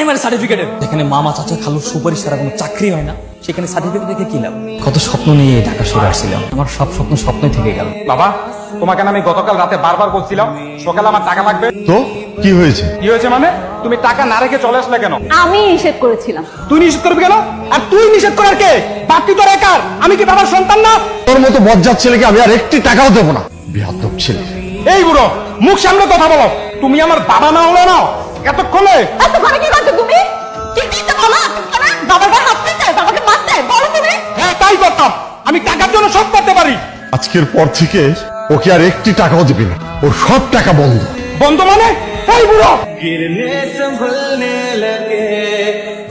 নাই মানে সার্টিফিকেটের। যেখানে মামা চাচা খালুর সুপারিশ ছাড়া কোনো চাকরি হয় না, সেখানে সার্টিফিকেট দেখে কি লাভ? কত স্বপ্ন নিয়ে ঢাকা শহরে আসছিলাম, আমার সব স্বপ্ন স্বপ্নই থেকে গেল। বাবা, তোমাকে আমি গতকাল রাতে বারবার বলছিলাম সকালে আমার টাকা লাগবে। তো কি হয়েছে? কি হয়েছে মানে? তুমি টাকা না রেখে চলে আসলে কেন? আমি নিষেধ করেছিলাম। তুই নিষেধ করবি কেন? আর তুই নিষেধ করার কে? বাকি তোর একার। আমি কি বাবার সন্তান না? তোর মতো বজ্জাত ছেলেকে আমি আর একটি টাকাও দেবো না। বিহাদ্দপ ছেলে। এই বুড়ো, মুখ সামনে কথা বলো। তুমি আমার বাবা না হলো না এতক্ষণে। এতক্ষণে কি করছো তুমি? কি দিতে বলো? বাবাকে হাঁটতে চাই, বাবাকে মারতে বলো তুমি? হ্যাঁ, তাই করতাম। আমি টাকার জন্য সব করতে পারি। আজকের পর থেকে ওকে আর একটি টাকাও দিবি না, ওর সব টাকা বন্ধ। বন্ধ মানে? এই বুড়ো, गिरने संभलने लगे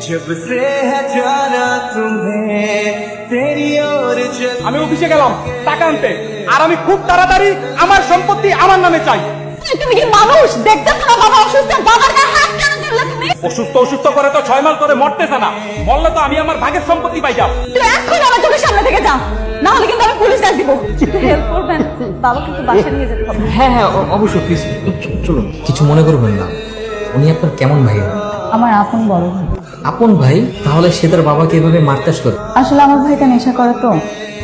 जब से है जाना तुम्हें तेरी ओर चल। আমি অফিসে গেলাম টাকা আনতে, আর আমি খুব তাড়াতাড়ি আমার সম্পত্তি আমার নামে চাই। তুমি কি মানুষ? দেখতেছো না বাবা অসুস্থ, বাবার গায়ে হাত কেন তুললে তুমি? অসুস্থ করে তো 6 মাস ধরে মরতেছে না, বললে তো আমি আমার ভাগের সম্পত্তি পাই যাব। তুই এখন আমার চোখের সামনে থেকে যা, না হলে কিন্তু আমি পুলিশ ডাক দিব। হেল্প করবেন? বাবা কিন্তু বাসা নিয়ে যেতে হবে। হ্যাঁ হ্যাঁ, অবশ্যই, প্লিজ চলুন। কিছু মনে করবেন না, উনি আপনার কেমন ভাই? আমার আপন বড় ভাই। আপন ভাই? তাহলে সে তার বাবাকে এভাবে মারতে করে? আসলে আমার ভাইটা নেশা করে, তো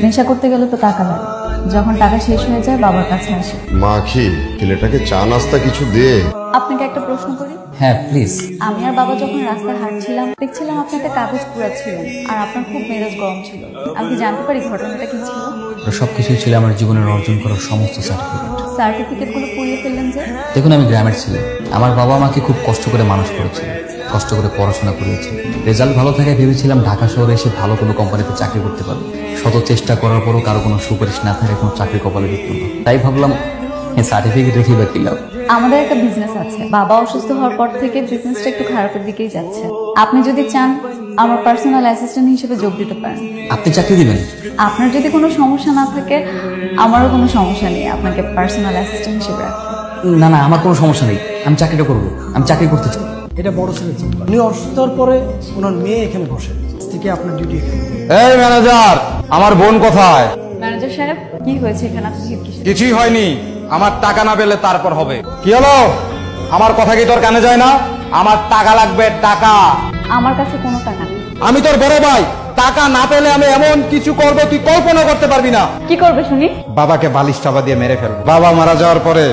নেশা করতে গেলে তো টাকা লাগে, যখন টাকা শেষ হয়ে যায় বাবার কাছে আসে। মা কি ছেলেটাকে চা নাস্তা কিছু দে। আপনাকে একটা প্রশ্ন করি। হ্যাঁ প্লিজ। আমি আর বাবা যখন রাস্তায় হাঁটছিলাম, দেখছিলাম আপনি একটা কাগজ কুড়াচ্ছিলেন, আর আপনার খুব মেজাজ গরম ছিল। আমি কি জানতে পারি ঘটনাটা কি ছিল? সবকিছুই ছিল আমার জীবনের অর্জন করার সমস্ত সার্টিফিকেট। সার্টিফিকেটগুলো পুড়িয়ে ফেললেন যে? দেখুন, আমি গ্রামের ছেলে, আমার বাবা আমাকে খুব কষ্ট করে মানুষ করেছে, কষ্ট করে পড়াশোনা করিয়েছে। রেজাল্ট ভালো থাকায় ভেবেছিলাম ঢাকা শহরে এসে ভালো কোনো কোম্পানিতে চাকরি করতে পারবো। শত চেষ্টা করার পরও কারো কোনো সুপারিশ না থাকে কোনো চাকরি কপালে দিত না। তাই ভাবলাম সার্টিফিকেট রেখে বা কি লাভ। আমাদের একটা বিজনেস আছে, বাবা অসুস্থ হওয়ার পর থেকে বিজনেসটা একটু খারাপের দিকেই যাচ্ছে। আপনি যদি চান আমার পার্সোনাল অ্যাসিস্ট্যান্ট হিসেবে যোগ দিতে পারেন। আপনি চাকরি দিবেন? আপনার যদি কোনো সমস্যা না থাকে, আমারও কোনো সমস্যা নেই আপনাকে পার্সোনাল অ্যাসিস্ট্যান্ট হিসেবে রাখতে। না না, আমার কোনো সমস্যা নেই, আমি চাকরিটা করবো, আমি চাকরি করতে চাই। এটা বড় ছেলে, উনি অসুস্থ হওয়ার পরে ওনার মেয়ে এখানে বসে থেকে আপনার ডিউটি এখানে। এই ম্যানেজার, আমার বোন কোথায়? ম্যানেজার সাহেব, কি হয়েছে এখানে? আপনি কিছুই হয়নি, আমার টাকা না পেলে তারপর হবে। কি হলো? আমার কথা কি তোর কানে যায় না? আমার টাকা লাগবে, টাকা। আমার কাছে কোনো টাকা নেই। আমি তোর বড় ভাই, টাকা না পেলে আমি এমন কিছু করবো তুই কল্পনা করতে পারবি না। কি করবে শুনি? বাবাকে বালিশ চাপা দিয়ে মেরে ফেলবো। বাবা মারা যাওয়ার পরে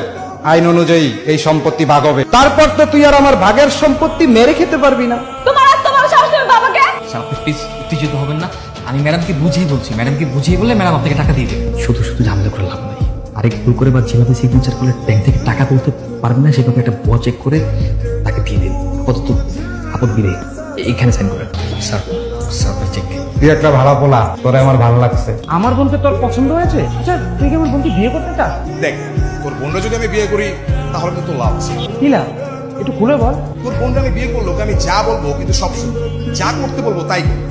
আইন অনুযায়ী এই সম্পত্তি ভাগ হবে, তারপর তো তুই আর আমার ভাগের সম্পত্তি মেরে খেতে পারবি না। তোমার এত বড় সাহস তুমি বাবাকে? আপনি প্লিজ উত্তেজিত হবেন না, আমি ম্যাডামকে বুঝিয়ে বলছি। ম্যাডামকে বুঝিয়ে বললে ম্যাডাম আপনাকে টাকা দিয়ে দেবে। শুধু শুধু ঝামেলা করে লাভ নাই। আরেক ভুল করে বা যেভাবে সিগনেচার করলে ব্যাংক থেকে টাকা তুলতে পারবেন না, সেভাবে একটা ভুয়া চেক করে তাকে দিয়ে দিন। আপাতত আপদ বিদায়, এইখানে সাইন করেন। Sir, sir check. তুই একটা ভালো পোলা, তোরে আমার ভালো লাগছে। আমার বোনকে তোর পছন্দ হয়েছে? আচ্ছা, তুই কি আমার বোনকে বিয়ে করতে চাস? দেখ, তোর বোনটা যদি আমি বিয়ে করি তাহলে কিন্তু লাভ আছে। কি লাভ? একটু খুলে বল। তোর বোনটা আমি বিয়ে করলো, আমি যা বলবো কিন্তু সব শুনবো, যা করতে বলবো তাই করবো।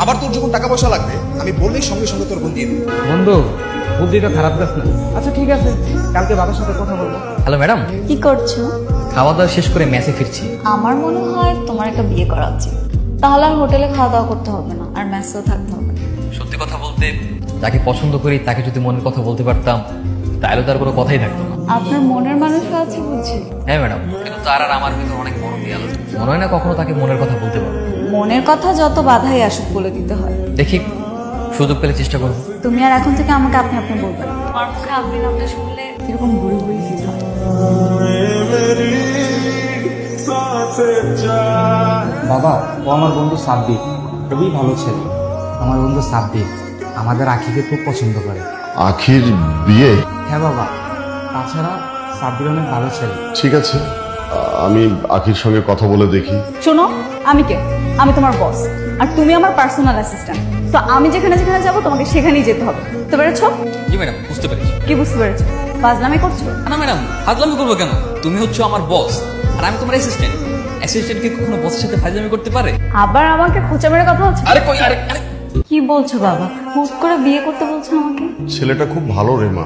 আবার তোর যখন টাকা পয়সা লাগবে আমি বললেই সঙ্গে সঙ্গে তোর বোন দিয়ে দেবো। বন্ধু, বুদ্ধিটা খারাপ কাজ না। আচ্ছা ঠিক আছে, কালকে বাবার সাথে কথা বলবো। Hello madam. কি করছো? খাওয়া দাওয়া শেষ করে মেসে ফিরছি। আমার মনে হয় তোমার একটা বিয়ে করা উচিত, তাহলে আর হোটেলে খাওয়া দাওয়া করতে হবে না, আর মেসেও থাকতে হবে না। সত্যি কথা বলতে, যাকে পছন্দ করি তাকে যদি মনের কথা বলতে পারতাম তাহলে তার কোনো কথাই থাকতো না। আপনার মনের মানুষ আছে বুঝি? হ্যাঁ ম্যাডাম, কিন্তু তার আর আমার ভিতরে অনেক বড় দেয়াল আছে। মনে হয় না কখনো তাকে মনের কথা বলতে পারবো। মনের কথা যত বাধাই আসুক বলে দিতে হয়। দেখি, সুযোগ পেলে চেষ্টা করবো। তুমি আর এখন থেকে আমাকে আপনি আপনি বলবে না। আমার মুখে আপনি নামটা শুনলে এরকম ঘুরে ঘুরে ফিল হয়। বাবা, ও আমার বন্ধু সাব্বির, খুবই ভালো ছেলে। আমার বন্ধু সাব্বির আমাদের আখিকে খুব পছন্দ করে। আখির বিয়ে? হ্যাঁ বাবা, তাছাড়া সাব্বির অনেক ভালো ছেলে। ঠিক আছে, আমি আখির সঙ্গে কথা বলে দেখি। শোনো, আমি কে? আমি তোমার বস, আর তুমি আমার পার্সোনাল অ্যাসিস্ট্যান্ট। তো আমি যেখানে যেখানে যাবো তোমাকে সেখানেই যেতে হবে, বুঝতে পেরেছো? জি ম্যাডাম, বুঝতে পেরেছি। কি বুঝতে পেরেছো? ফাজলামি করছো? না ম্যাডাম, ফাজলামি করবো কেন? তুমি হচ্ছে আমার বস আর আমি তোমার অ্যাসিস্ট্যান্ট। অ্যাসিস্ট্যান্ট কি কখনো বসের সাথে ফাজলামি করতে পারে? আবার আমাকে খোঁচা মেরে কথা হচ্ছে? আরে কই, আরে আরে কি বলছো বাবা? হুট করে বিয়ে করতে বলছো আমাকে? ছেলেটা খুব ভালো রে মা।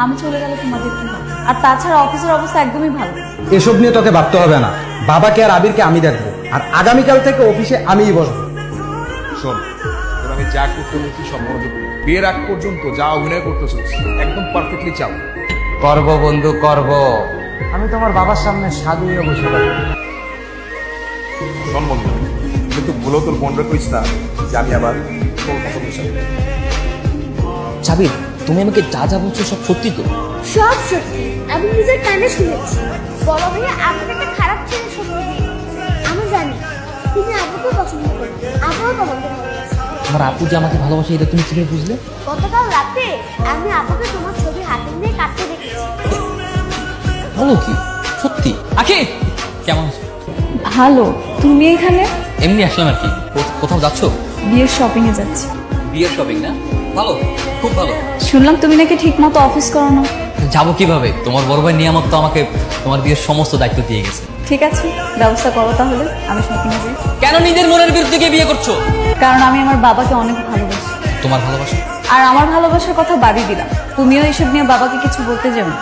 আমি চলে গেলে তোমাদের কি হবে? আর তাছাড়া অফিসের অবস্থা একদমই ভালো। এসব নিয়ে তোকে ভাবতে হবে না, বাবাকে আর আবিরকে আমি দেখবো, আর আগামীকাল থেকে অফিসে আমিই বসবো। শোন, তোর আমি যা করতে বলছি সব মনোযোগ দিয়ে। বিয়ের আগ পর্যন্ত যা অভিনয় করতেছিস একদম পারফেক্টলি চাও। করবো বন্ধু, করবো। আমি তোমার বাবার সামনে সাধু হয়ে বসে থাকবো। জন্মদিন, কিন্তু ভুলেও তোর বোনরা কইস না যে আমি আবার তোর মতো মিশাবো। সাবির, তুমি আমাকে যা যা বলছো সব সত্যি তো? সব সত্যি, আমি নিজের কানে শুনেছি। বড় ভাইয়া আমাকে একটা খারাপ ছেলে সত্যি দিয়েছে। আমি জানি তুমি আব্বুকে পছন্দ করো, আব্বুও তোমাকে ভালোবাসে। আমার আপু যে আমাকে ভালোবাসে এটা তুমি কিভাবে বুঝলে? গতকাল রাতে আমি আব্বুকে তোমার ছবি হাতে নিয়ে কাটতে দেখেছি। বলো কি সত্যি? আখি কেমন আছো? ভালো। তুমি এখানে? এমনি আসলাম আর কি। কোথাও যাচ্ছ? বিয়ের শপিং এ যাচ্ছি। বিয়ের শপিং না? ভালো, খুব ভালো। শুনলাম তুমি নাকি ঠিক মতো অফিস করো না। যাবো কিভাবে? তোমার বড় ভাই নিয়ামত তো আমাকে তোমার বিয়ের সমস্ত দায়িত্ব দিয়ে গেছে। ঠিক আছে, ব্যবস্থা করো তাহলে, আমি শপিং এ যাই। কেন নিজের মনের বিরুদ্ধে গিয়ে বিয়ে করছো? কারণ আমি আমার বাবাকে অনেক ভালোবাসি। তোমার ভালোবাসা? আর আমার ভালোবাসার কথা বাদই দিলাম, তুমিও এসব নিয়ে বাবাকে কিছু বলতে যাও না।